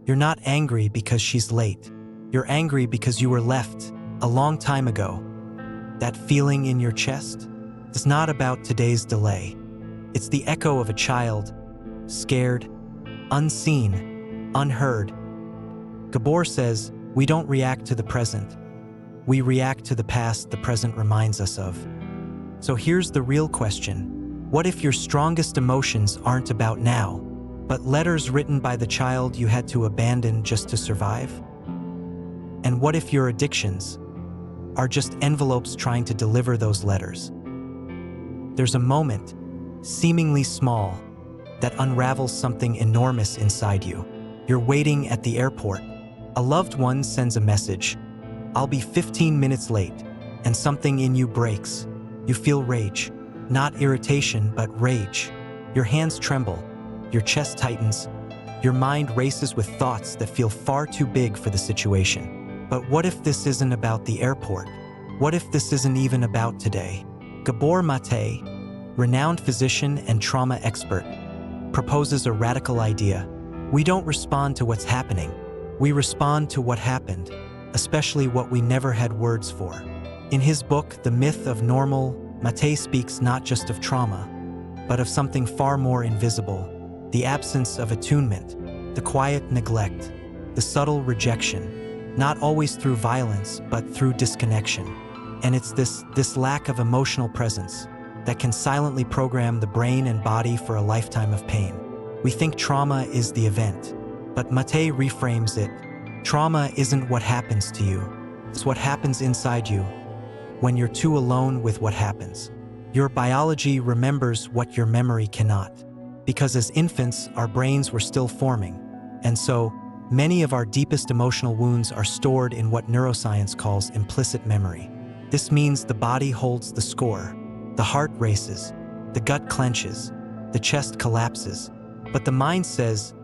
You're not angry because she's late. You're angry because you were left a long time ago. That feeling in your chest is not about today's delay. It's the echo of a child, scared, unseen, unheard. Gabor says, we don't react to the present. We react to the past the present reminds us of. So here's the real question. What if your strongest emotions aren't about now, but letters written by the child you had to abandon just to survive? And what if your addictions are just envelopes trying to deliver those letters? There's a moment, seemingly small, that unravels something enormous inside you. You're waiting at the airport. A loved one sends a message. I'll be 15 minutes late, and something in you breaks. You feel rage, not irritation, but rage. Your hands tremble, your chest tightens, your mind races with thoughts that feel far too big for the situation. But what if this isn't about the airport? What if this isn't even about today? Gabor Maté, renowned physician and trauma expert, proposes a radical idea. We don't respond to what's happening. We respond to what happened, especially what we never had words for. In his book, The Myth of Normal, Maté speaks not just of trauma, but of something far more invisible, the absence of attunement, the quiet neglect, the subtle rejection, not always through violence, but through disconnection. And it's this lack of emotional presence that can silently program the brain and body for a lifetime of pain. We think trauma is the event, but Maté reframes it. Trauma isn't what happens to you, it's what happens inside you when you're too alone with what happens. Your biology remembers what your memory cannot, because as infants, our brains were still forming, and so many of our deepest emotional wounds are stored in what neuroscience calls implicit memory. This means the body holds the score, the heart races, the gut clenches, the chest collapses, but the mind says,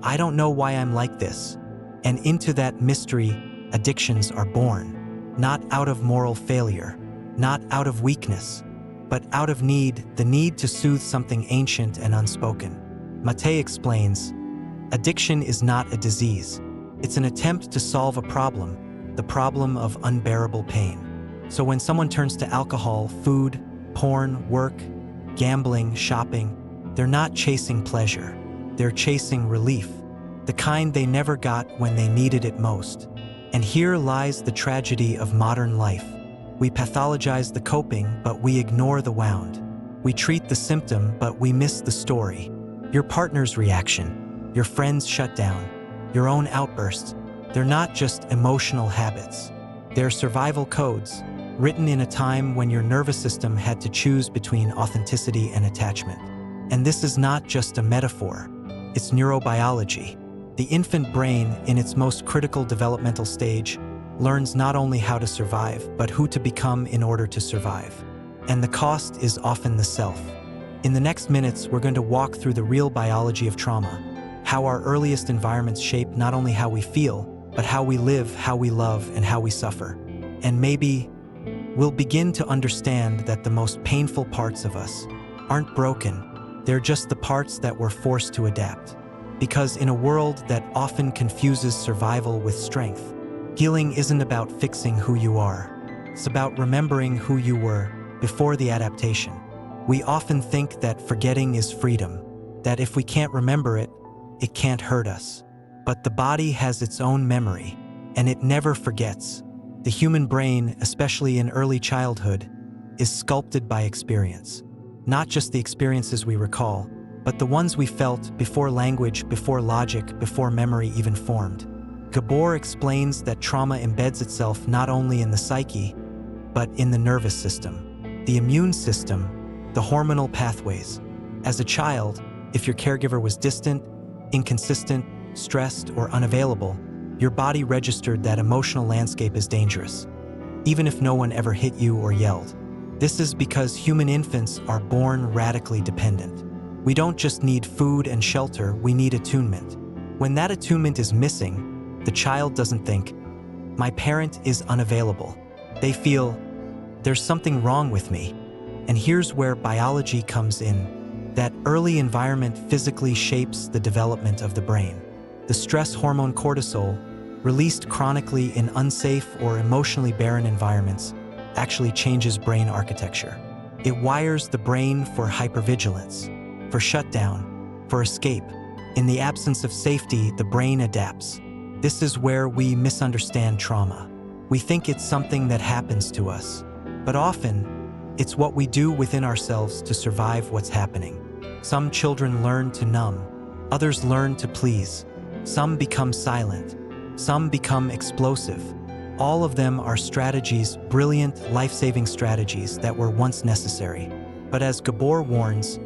I don't know why I'm like this. And into that mystery, addictions are born, not out of moral failure, not out of weakness, but out of need, the need to soothe something ancient and unspoken. Maté explains, addiction is not a disease. It's an attempt to solve a problem, the problem of unbearable pain. So when someone turns to alcohol, food, porn, work, gambling, shopping, they're not chasing pleasure. They're chasing relief, the kind they never got when they needed it most. And here lies the tragedy of modern life. We pathologize the coping, but we ignore the wound. We treat the symptom, but we miss the story. Your partner's reaction, your friend's shutdown, your own outbursts, they're not just emotional habits. They're survival codes, written in a time when your nervous system had to choose between authenticity and attachment. And this is not just a metaphor, it's neurobiology. The infant brain, in its most critical developmental stage, learns not only how to survive, but who to become in order to survive. And the cost is often the self. In the next minutes, we're going to walk through the real biology of trauma, how our earliest environments shape not only how we feel, but how we live, how we love, and how we suffer. And maybe we'll begin to understand that the most painful parts of us aren't broken. They're just the parts that we're forced to adapt. Because in a world that often confuses survival with strength, healing isn't about fixing who you are. It's about remembering who you were before the adaptation. We often think that forgetting is freedom, that if we can't remember it, it can't hurt us. But the body has its own memory, and it never forgets. The human brain, especially in early childhood, is sculpted by experience. Not just the experiences we recall, but the ones we felt before language, before logic, before memory even formed. Gabor explains that trauma embeds itself not only in the psyche, but in the nervous system, the immune system, the hormonal pathways. As a child, if your caregiver was distant, inconsistent, stressed, or unavailable, your body registered that emotional landscape as dangerous, even if no one ever hit you or yelled. This is because human infants are born radically dependent. We don't just need food and shelter, we need attunement. When that attunement is missing, the child doesn't think, my parent is unavailable. They feel, there's something wrong with me. And here's where biology comes in. That early environment physically shapes the development of the brain. The stress hormone cortisol, released chronically in unsafe or emotionally barren environments, actually changes brain architecture. It wires the brain for hypervigilance, for shutdown, for escape. In the absence of safety, the brain adapts. This is where we misunderstand trauma. We think it's something that happens to us, but often, it's what we do within ourselves to survive what's happening. Some children learn to numb, others learn to please. Some become silent, some become explosive. All of them are strategies, brilliant, life-saving strategies that were once necessary. But as Gabor warns,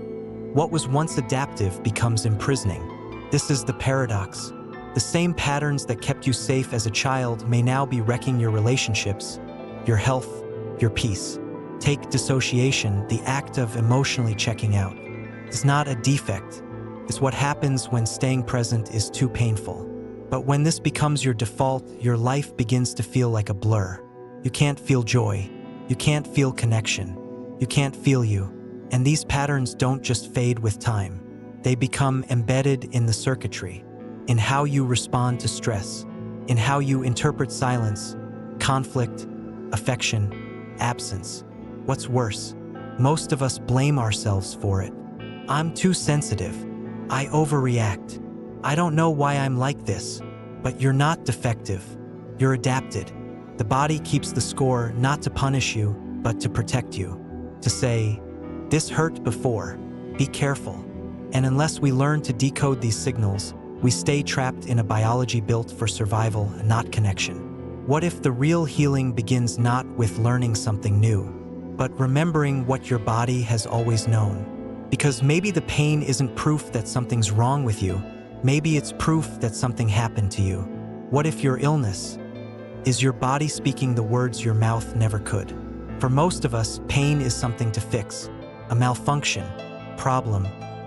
what was once adaptive becomes imprisoning. This is the paradox. The same patterns that kept you safe as a child may now be wrecking your relationships, your health, your peace. Take dissociation, the act of emotionally checking out. It's not a defect. It's what happens when staying present is too painful. But when this becomes your default, your life begins to feel like a blur. You can't feel joy. You can't feel connection. You can't feel you. And these patterns don't just fade with time. They become embedded in the circuitry, in how you respond to stress, in how you interpret silence, conflict, affection, absence. What's worse, most of us blame ourselves for it. I'm too sensitive. I overreact. I don't know why I'm like this. But you're not defective. You're adapted. The body keeps the score not to punish you, but to protect you. To say, this hurt before, be careful. And unless we learn to decode these signals, we stay trapped in a biology built for survival, not connection. What if the real healing begins not with learning something new, but remembering what your body has always known? Because maybe the pain isn't proof that something's wrong with you. Maybe it's proof that something happened to you. What if your illness is your body speaking the words your mouth never could? For most of us, pain is something to fix, a malfunction, problem,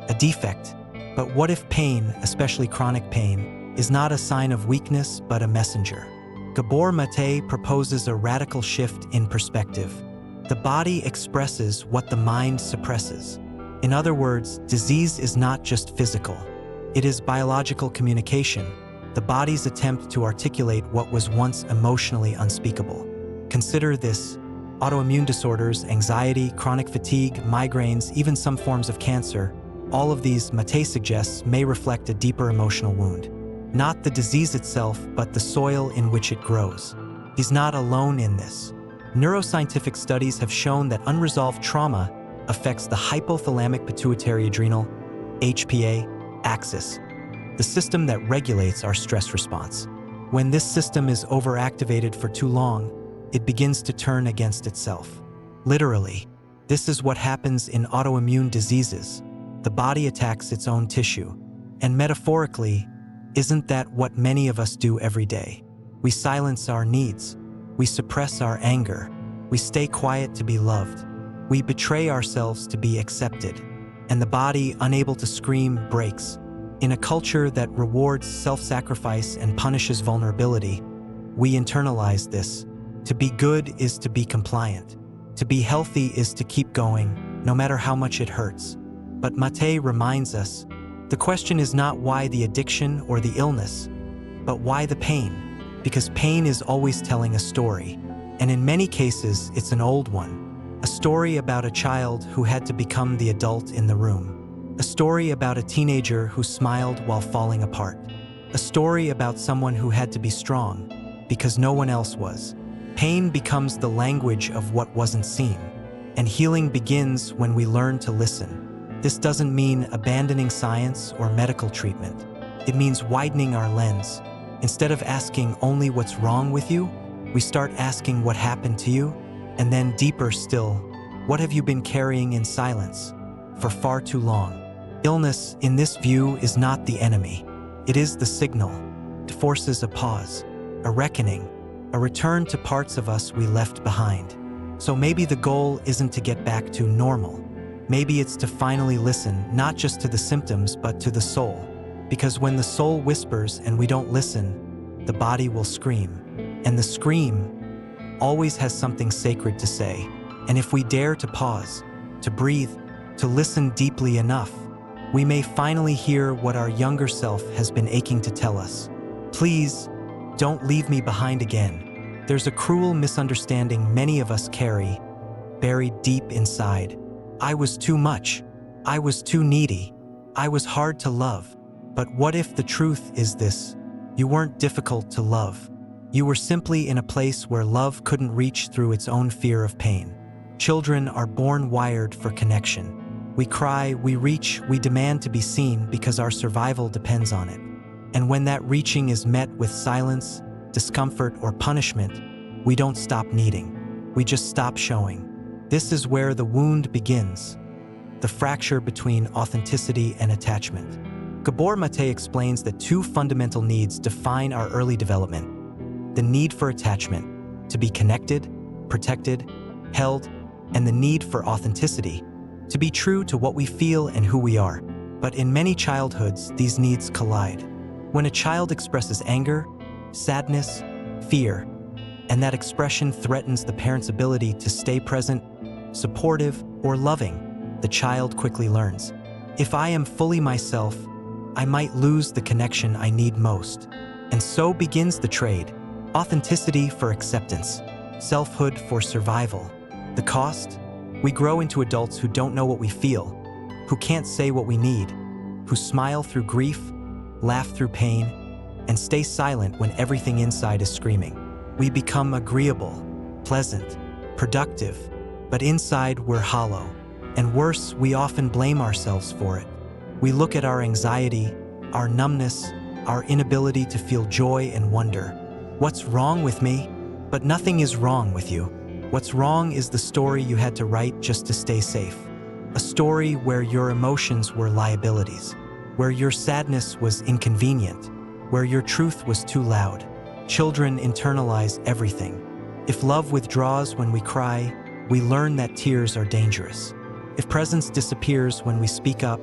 a defect. But what if pain, especially chronic pain, is not a sign of weakness but a messenger? Gabor Maté proposes a radical shift in perspective. The body expresses what the mind suppresses. In other words, disease is not just physical. It is biological communication, the body's attempt to articulate what was once emotionally unspeakable. Consider this: autoimmune disorders, anxiety, chronic fatigue, migraines, even some forms of cancer. All of these, Maté suggests, may reflect a deeper emotional wound. Not the disease itself, but the soil in which it grows. He's not alone in this. Neuroscientific studies have shown that unresolved trauma affects the hypothalamic pituitary adrenal, HPA, axis, the system that regulates our stress response. When this system is overactivated for too long, it begins to turn against itself. Literally, this is what happens in autoimmune diseases. The body attacks its own tissue. And metaphorically, isn't that what many of us do every day? We silence our needs. We suppress our anger. We stay quiet to be loved. We betray ourselves to be accepted. And the body, unable to scream, breaks. In a culture that rewards self-sacrifice and punishes vulnerability, we internalize this. To be good is to be compliant. To be healthy is to keep going, no matter how much it hurts. But Maté reminds us, the question is not why the addiction or the illness, but why the pain? Because pain is always telling a story. And in many cases, it's an old one. A story about a child who had to become the adult in the room. A story about a teenager who smiled while falling apart. A story about someone who had to be strong because no one else was. Pain becomes the language of what wasn't seen. And healing begins when we learn to listen. This doesn't mean abandoning science or medical treatment. It means widening our lens. Instead of asking only what's wrong with you, we start asking what happened to you. And then deeper still, what have you been carrying in silence for far too long? Illness, in this view, is not the enemy. It is the signal. It forces a pause, a reckoning, a return to parts of us we left behind. So maybe the goal isn't to get back to normal. Maybe it's to finally listen, not just to the symptoms, but to the soul. Because when the soul whispers and we don't listen, the body will scream. And the scream always has something sacred to say. And if we dare to pause, to breathe, to listen deeply enough, we may finally hear what our younger self has been aching to tell us. Please, don't leave me behind again. There's a cruel misunderstanding many of us carry, buried deep inside. I was too much. I was too needy. I was hard to love. But what if the truth is this? You weren't difficult to love. You were simply in a place where love couldn't reach through its own fear of pain. Children are born wired for connection. We cry, we reach, we demand to be seen because our survival depends on it. And when that reaching is met with silence, discomfort, or punishment, we don't stop needing. We just stop showing. This is where the wound begins, the fracture between authenticity and attachment. Gabor Maté explains that two fundamental needs define our early development: the need for attachment, to be connected, protected, held, and the need for authenticity, to be true to what we feel and who we are. But in many childhoods, these needs collide. When a child expresses anger, sadness, fear, and that expression threatens the parent's ability to stay present, supportive, or loving, the child quickly learns, if I am fully myself, I might lose the connection I need most. And so begins the trade: authenticity for acceptance, selfhood for survival. The cost? We grow into adults who don't know what we feel, who can't say what we need, who smile through grief, laugh through pain, and stay silent when everything inside is screaming. We become agreeable, pleasant, productive, but inside we're hollow. And worse, we often blame ourselves for it. We look at our anxiety, our numbness, our inability to feel joy and wonder. What's wrong with me? But nothing is wrong with you. What's wrong is the story you had to write just to stay safe. A story where your emotions were liabilities, where your sadness was inconvenient, where your truth was too loud. Children internalize everything. If love withdraws when we cry, we learn that tears are dangerous. If presence disappears when we speak up,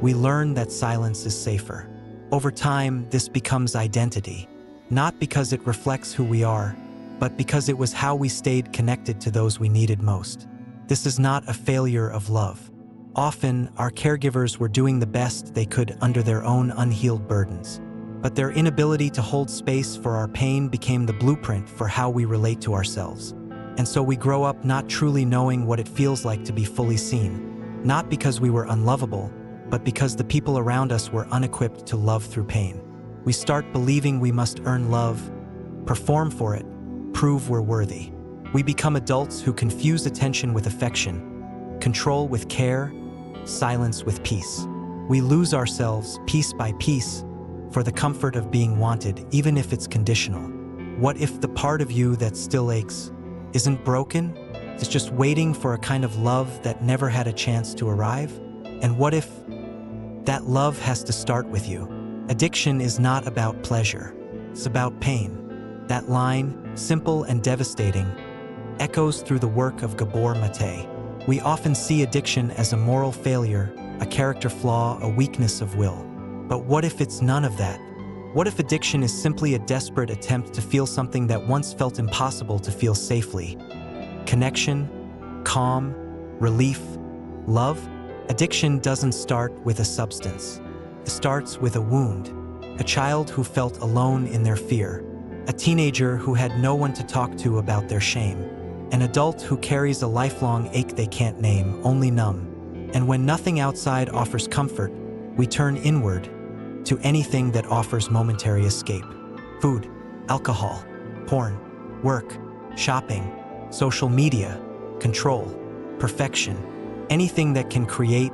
we learn that silence is safer. Over time, this becomes identity, not because it reflects who we are, but because it was how we stayed connected to those we needed most. This is not a failure of love. Often, our caregivers were doing the best they could under their own unhealed burdens, but their inability to hold space for our pain became the blueprint for how we relate to ourselves. And so we grow up not truly knowing what it feels like to be fully seen, not because we were unlovable, but because the people around us were unequipped to love through pain. We start believing we must earn love, perform for it, prove we're worthy. We become adults who confuse attention with affection, control with care, silence with peace. We lose ourselves piece by piece for the comfort of being wanted, even if it's conditional. What if the part of you that still aches isn't broken? It's just waiting for a kind of love that never had a chance to arrive? And what if that love has to start with you? Addiction is not about pleasure, it's about pain. That line, simple and devastating, echoes through the work of Gabor Maté. We often see addiction as a moral failure, a character flaw, a weakness of will. But what if it's none of that? What if addiction is simply a desperate attempt to feel something that once felt impossible to feel safely? Connection, calm, relief, love? Addiction doesn't start with a substance. It starts with a wound. A child who felt alone in their fear. A teenager who had no one to talk to about their shame. An adult who carries a lifelong ache they can't name, only numb. And when nothing outside offers comfort, we turn inward to anything that offers momentary escape. Food, alcohol, porn, work, shopping, social media, control, perfection. Anything that can create,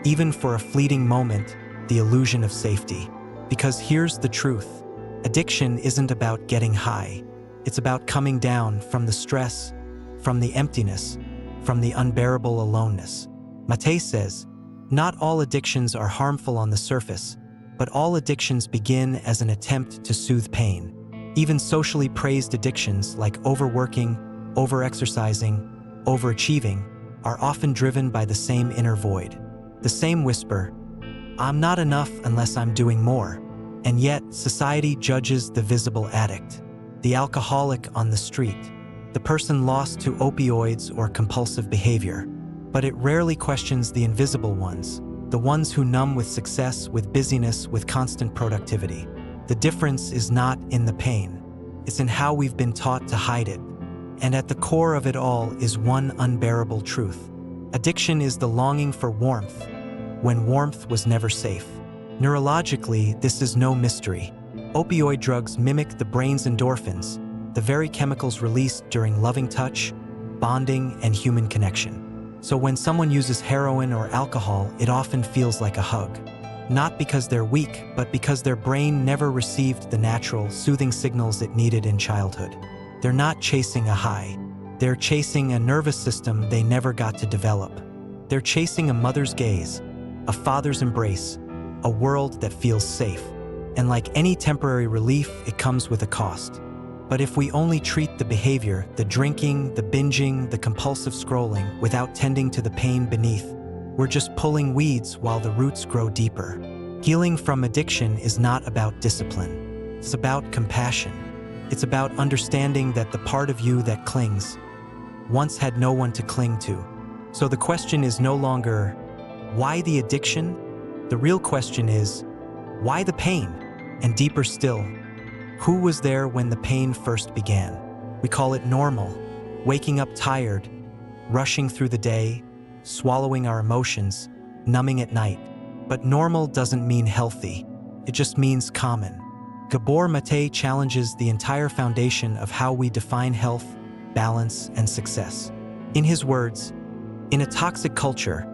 even for a fleeting moment, the illusion of safety. Because here's the truth. Addiction isn't about getting high. It's about coming down from the stress, from the emptiness, from the unbearable aloneness. Maté says, not all addictions are harmful on the surface, but all addictions begin as an attempt to soothe pain. Even socially praised addictions like overworking, overexercising, overachieving are often driven by the same inner void. The same whisper, I'm not enough unless I'm doing more. And yet, society judges the visible addict, the alcoholic on the street, the person lost to opioids or compulsive behavior. But it rarely questions the invisible ones, the ones who numb with success, with busyness, with constant productivity. The difference is not in the pain, it's in how we've been taught to hide it. And at the core of it all is one unbearable truth. Addiction is the longing for warmth, when warmth was never safe. Neurologically, this is no mystery. Opioid drugs mimic the brain's endorphins, the very chemicals released during loving touch, bonding, and human connection. So when someone uses heroin or alcohol, it often feels like a hug. Not because they're weak, but because their brain never received the natural, soothing signals it needed in childhood. They're not chasing a high. They're chasing a nervous system they never got to develop. They're chasing a mother's gaze, a father's embrace, a world that feels safe. And like any temporary relief, it comes with a cost. But if we only treat the behavior, the drinking, the binging, the compulsive scrolling, without tending to the pain beneath, we're just pulling weeds while the roots grow deeper. Healing from addiction is not about discipline. It's about compassion. It's about understanding that the part of you that clings once had no one to cling to. So the question is no longer, why the addiction? The real question is, why the pain? And deeper still, who was there when the pain first began? We call it normal, waking up tired, rushing through the day, swallowing our emotions, numbing at night. But normal doesn't mean healthy. It just means common. Gabor Maté challenges the entire foundation of how we define health, balance, and success. In his words, in a toxic culture,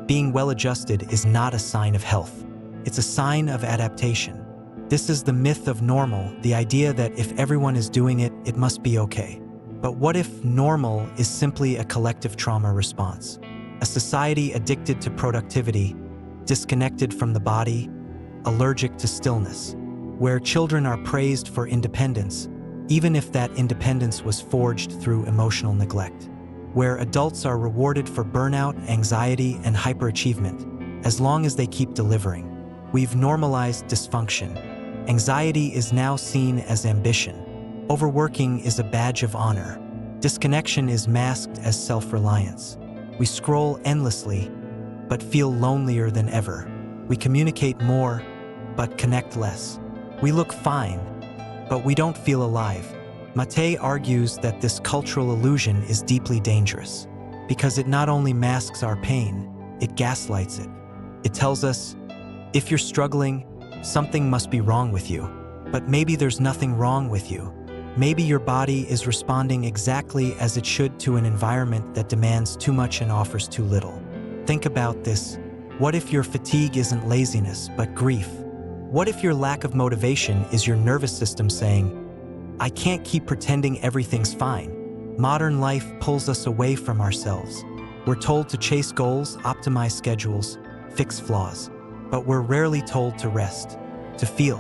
being well-adjusted is not a sign of health. It's a sign of adaptation. This is the myth of normal, the idea that if everyone is doing it, it must be okay. But what if normal is simply a collective trauma response? A society addicted to productivity, disconnected from the body, allergic to stillness, where children are praised for independence, even if that independence was forged through emotional neglect, where adults are rewarded for burnout, anxiety, and hyperachievement, as long as they keep delivering. We've normalized dysfunction. Anxiety is now seen as ambition. Overworking is a badge of honor. Disconnection is masked as self-reliance. We scroll endlessly, but feel lonelier than ever. We communicate more, but connect less. We look fine, but we don't feel alive. Maté argues that this cultural illusion is deeply dangerous, because it not only masks our pain, it gaslights it. It tells us, if you're struggling, something must be wrong with you. But maybe there's nothing wrong with you. Maybe your body is responding exactly as it should to an environment that demands too much and offers too little. Think about this. What if your fatigue isn't laziness, but grief? What if your lack of motivation is your nervous system saying, I can't keep pretending everything's fine? Modern life pulls us away from ourselves. We're told to chase goals, optimize schedules, fix flaws. But we're rarely told to rest, to feel,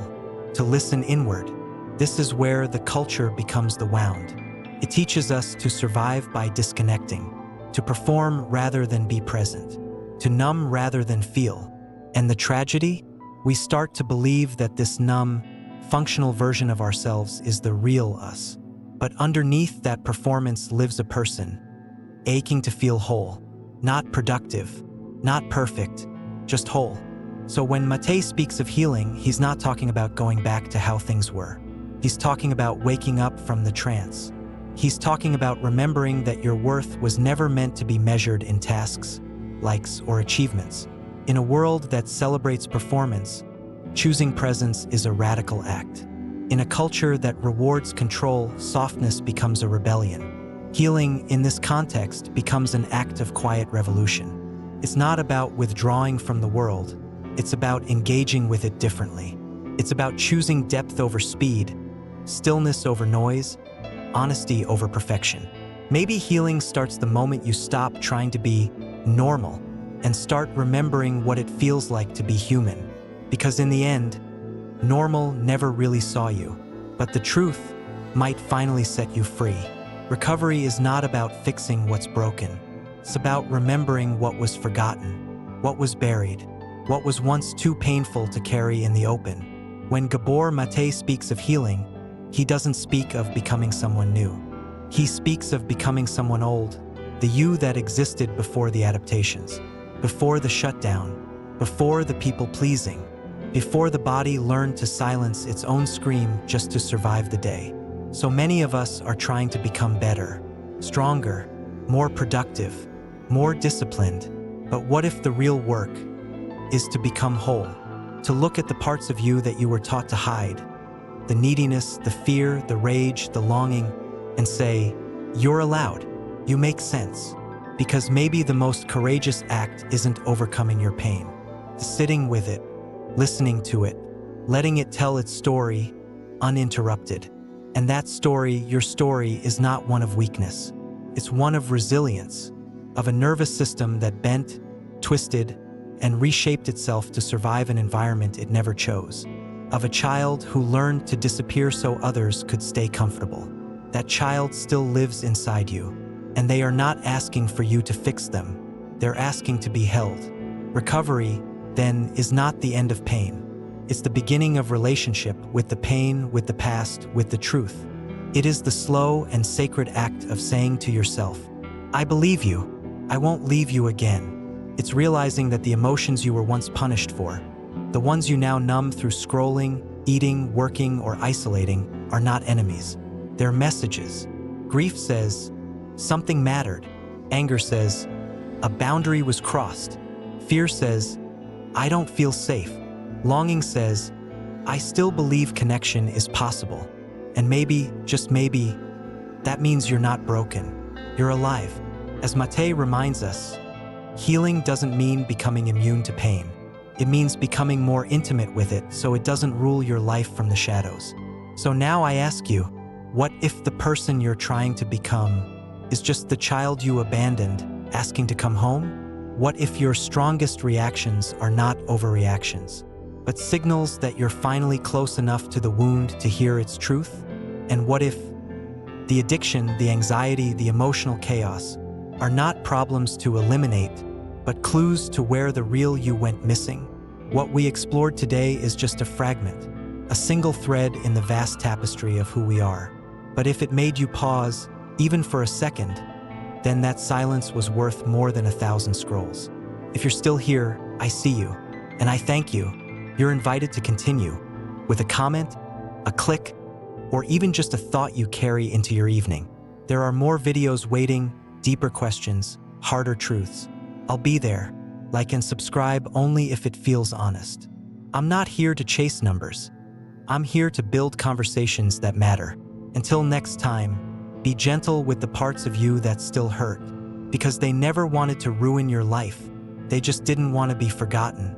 to listen inward. This is where the culture becomes the wound. It teaches us to survive by disconnecting, to perform rather than be present, to numb rather than feel. And the tragedy? We start to believe that this numb, functional version of ourselves is the real us. But underneath that performance lives a person, aching to feel whole, not productive, not perfect, just whole. So when Maté speaks of healing, he's not talking about going back to how things were. He's talking about waking up from the trance. He's talking about remembering that your worth was never meant to be measured in tasks, likes, or achievements. In a world that celebrates performance, choosing presence is a radical act. In a culture that rewards control, softness becomes a rebellion. Healing, in this context, becomes an act of quiet revolution. It's not about withdrawing from the world. It's about engaging with it differently. It's about choosing depth over speed, stillness over noise, honesty over perfection. Maybe healing starts the moment you stop trying to be normal and start remembering what it feels like to be human. Because in the end, normal never really saw you, but the truth might finally set you free. Recovery is not about fixing what's broken. It's about remembering what was forgotten, what was buried, what was once too painful to carry in the open. When Gabor Maté speaks of healing, he doesn't speak of becoming someone new. He speaks of becoming someone old, the you that existed before the adaptations, before the shutdown, before the people-pleasing, before the body learned to silence its own scream just to survive the day. So many of us are trying to become better, stronger, more productive, more disciplined. But what if the real work is to become whole? To look at the parts of you that you were taught to hide, the neediness, the fear, the rage, the longing, and say, "You're allowed. You make sense." Because maybe the most courageous act isn't overcoming your pain, sitting with it, listening to it, letting it tell its story uninterrupted. And that story, your story, is not one of weakness. It's one of resilience, of a nervous system that bent, twisted, and reshaped itself to survive an environment it never chose. Of a child who learned to disappear so others could stay comfortable. That child still lives inside you, and they are not asking for you to fix them. They're asking to be held. Recovery, then, is not the end of pain. It's the beginning of relationship with the pain, with the past, with the truth. It is the slow and sacred act of saying to yourself, "I believe you. I won't leave you again." It's realizing that the emotions you were once punished for, the ones you now numb through scrolling, eating, working, or isolating, are not enemies. They're messages. Grief says, "Something mattered." Anger says, "A boundary was crossed." Fear says, "I don't feel safe." Longing says, "I still believe connection is possible." And maybe, just maybe, that means you're not broken. You're alive. As Maté reminds us, healing doesn't mean becoming immune to pain. It means becoming more intimate with it so it doesn't rule your life from the shadows. So now I ask you, what if the person you're trying to become is just the child you abandoned, asking to come home? What if your strongest reactions are not overreactions, but signals that you're finally close enough to the wound to hear its truth? And what if the addiction, the anxiety, the emotional chaos are not problems to eliminate, but clues to where the real you went missing? What we explored today is just a fragment, a single thread in the vast tapestry of who we are. But if it made you pause, even for a second, then that silence was worth more than 1,000 scrolls. If you're still here, I see you, and I thank you. You're invited to continue with a comment, a click, or even just a thought you carry into your evening. There are more videos waiting, deeper questions, harder truths. I'll be there. Like and subscribe only if it feels honest. I'm not here to chase numbers. I'm here to build conversations that matter. Until next time, be gentle with the parts of you that still hurt, because they never wanted to ruin your life. They just didn't want to be forgotten.